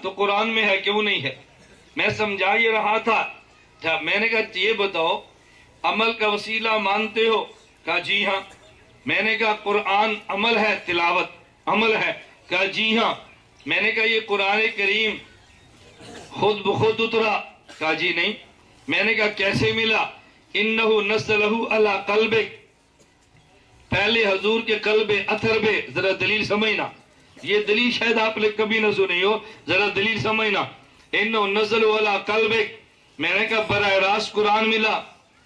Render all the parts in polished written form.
تو قرآن میں ہے کیوں نہیں ہے؟ میں سمجھا یہ رہا تھا، میں نے کہا یہ بتاؤ عمل کا وسیلہ مانتے ہو؟ کہا جی ہاں۔ میں نے کہا قرآن عمل ہے، تلاوت عمل ہے؟ کہا جی ہاں۔ میں نے کہا یہ قرآن کریم خود بخود اترا؟ کہا جی نہیں۔ میں نے کہا کیسے ملا؟ انہو نزلہ علی قلبک، پہلے حضور کے قلب اثر پہ، ذرا دلیل سمجھنا، یہ دلیل شاید آپ نے کبھی نہ سنی ہو، ذرا دلیل سمجھنا۔ انہو نزلہ علی قلبک، میں نے کہا براہ راست قرآن ملا؟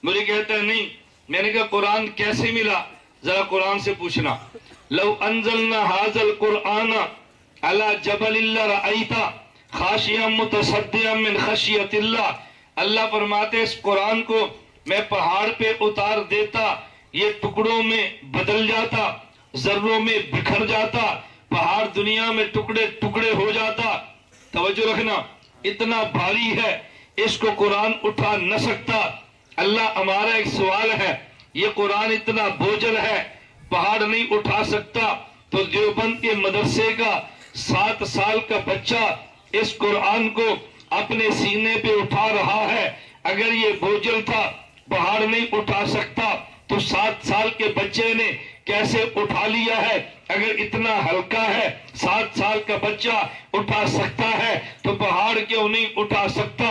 مجھے کہتا ہے نہیں۔ میں نے کہا قرآن کیسے ملا؟ ذرا قرآن سے پوچھنا۔ لو انزلنا ھذا القرآن علی جبل لرأیت خاشعا متصدعا من خشیۃ اللہ۔ اللہ فرماتے اس قرآن کو میں پہاڑ پہ اتار دیتا، یہ ٹکڑوں میں بدل جاتا، ذروں میں بکھر جاتا، پہاڑ دنیا میں ٹکڑے ٹکڑے ہو جاتا۔ توجہ رکھنا، اتنا بھاری ہے، اس کو قرآن اٹھا نہ سکتا۔ اللہ ہمارا ایک سوال ہے، یہ قرآن اتنا بوجھل ہے، پہاڑ نہیں اٹھا سکتا، تو دیوبند کے مدرسے کا 7 سال کا بچہ اس قرآن کو اپنے سینے پہ اٹھا رہا ہے۔ اگر یہ بوجھل تھا، پہاڑ نہیں اٹھا سکتا، تو 7 سال کے بچے نے کیسے اٹھا لیا ہے؟ اگر اتنا ہلکا ہے، 7 سال کا بچہ اٹھا سکتا ہے، تو پہاڑ کیوں نہیں اٹھا سکتا؟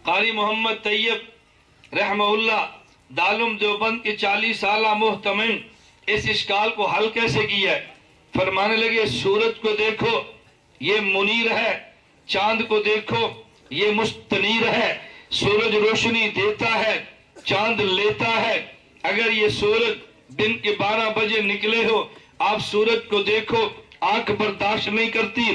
قاری محمد طیب رحمہ اللہ دارالعلوم دیوبند کے 40 سالہ محتمم اس اشکال کو حل کیسے کیا ہے؟ فرمانے لگے سورج کو دیکھو یہ منیر ہے، چاند کو دیکھو یہ مستنیر ہے۔ سورج روشنی دیتا ہے، چاند لیتا ہے۔ اگر یہ سورج دن کے 12 بجے نکلے ہو، آپ سورج کو دیکھو، آنکھ برداشت نہیں کرتی،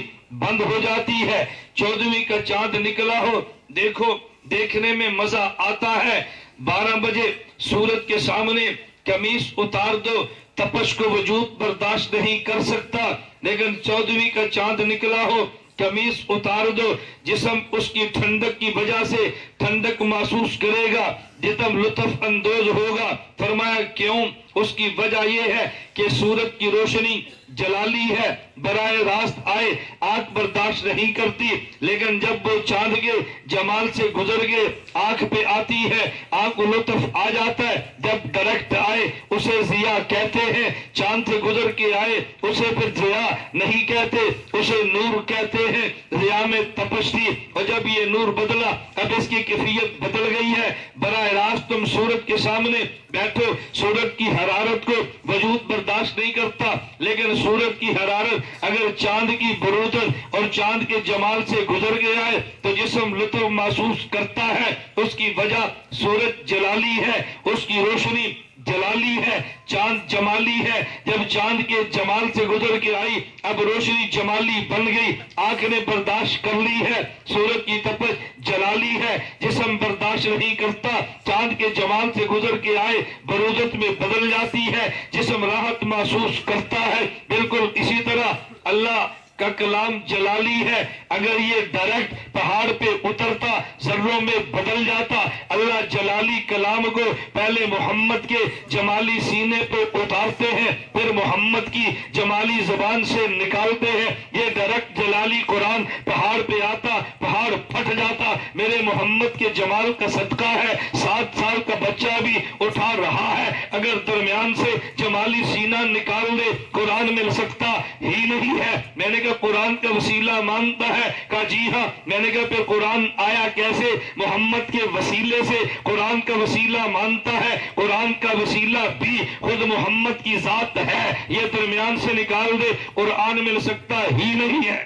بند ہو جاتی ہے۔ 14ویں کا چاند نکلا ہو، دیکھو، دیکھنے میں مزہ آتا ہے۔ 12 بجے سورج کے سامنے قمیص اتار دو، تپش کو وجود برداشت نہیں کر سکتا، لیکن 14ویں کا چاند نکلا ہو، قمیص اتار دو، جسم اس کی ٹھنڈک کی وجہ سے ٹھنڈک محسوس کرے گا، جسم لطف اندوز ہوگا۔ فرمایا کیوں؟ اس کی وجہ یہ ہے کہ سورج کی روشنی جلالی ہے، براہ راست آئے، آنکھ برداشت نہیں کرتی، لیکن جب وہ چاند کے جمال سے گزر گئے آنکھ پہ آتی ہے، آنکھ کو لطف آ جاتا ہے۔ جب ڈائریکٹ آئے اسے ضیاء کہتے ہیں، چاند سے گزر کے آئے اسے پھر ضیاء نہیں کہتے، اسے نور کہتے ہیں۔ ضیاء میں تپش تھی، اور جب یہ نور بدلا اب اس کی کیفیت بدل گئی ہے۔ براہ راست تم سورج کے سامنے بیٹھو، سورج کی حرارت کو وجود برداشت نہیں کرتا، لیکن سورج کی حرارت اگر چاند کی برودت اور چاند کے جمال سے گزر گیا ہے تو جسم لطف محسوس کرتا ہے۔ اس کی وجہ سورج جلالی ہے، اس کی روشنی جلالی ہے، چاند جمالی ہے۔ جب چاند کے جمال سے گزر کے آئی اب روشنی جمالی بن گئی، آنکھ نے برداشت کر لی ہے۔ سورج کی تپش جلالی ہے، جسم برداشت نہیں کرتا، چاند کے جمال سے گزر کے آئے برودت میں بدل جاتی ہے، جسم راحت محسوس کرتا ہے۔ بالکل اسی طرح اللہ کا کلام جلالی ہے، اگر یہ ڈائریکٹ پہاڑ پہ اترتا ذروں میں بدل جاتا۔ اللہ جلالی کلام کو پہلے محمد کے جمالی سینے پہ اتارتے ہیں، پھر محمد کی جمالی زبان سے نکالتے ہیں۔ یہ ڈائریکٹ جلالی قرآن پہاڑ پہ آتا، پہاڑ پھٹ جاتا۔ میرے محمد کے جمال کا صدقہ ہے 7 سال کا بچہ بھی اٹھا رہا ہے۔ اگر درمیان سے جمالی سینہ نکال دے قرآن مل سکتا ہی نہیں ہے۔ میں نے کہا قرآن کا وسیلہ مانتا ہے؟ کہا جی ہاں۔ میں نے کہا پھر قرآن آیا کیسے؟ محمد کے وسیلے سے قرآن کا وسیلہ مانتا ہے۔ قرآن کا وسیلہ بھی خود محمد کی ذات ہے، یہ درمیان سے نکال دے قرآن مل سکتا ہی نہیں ہے۔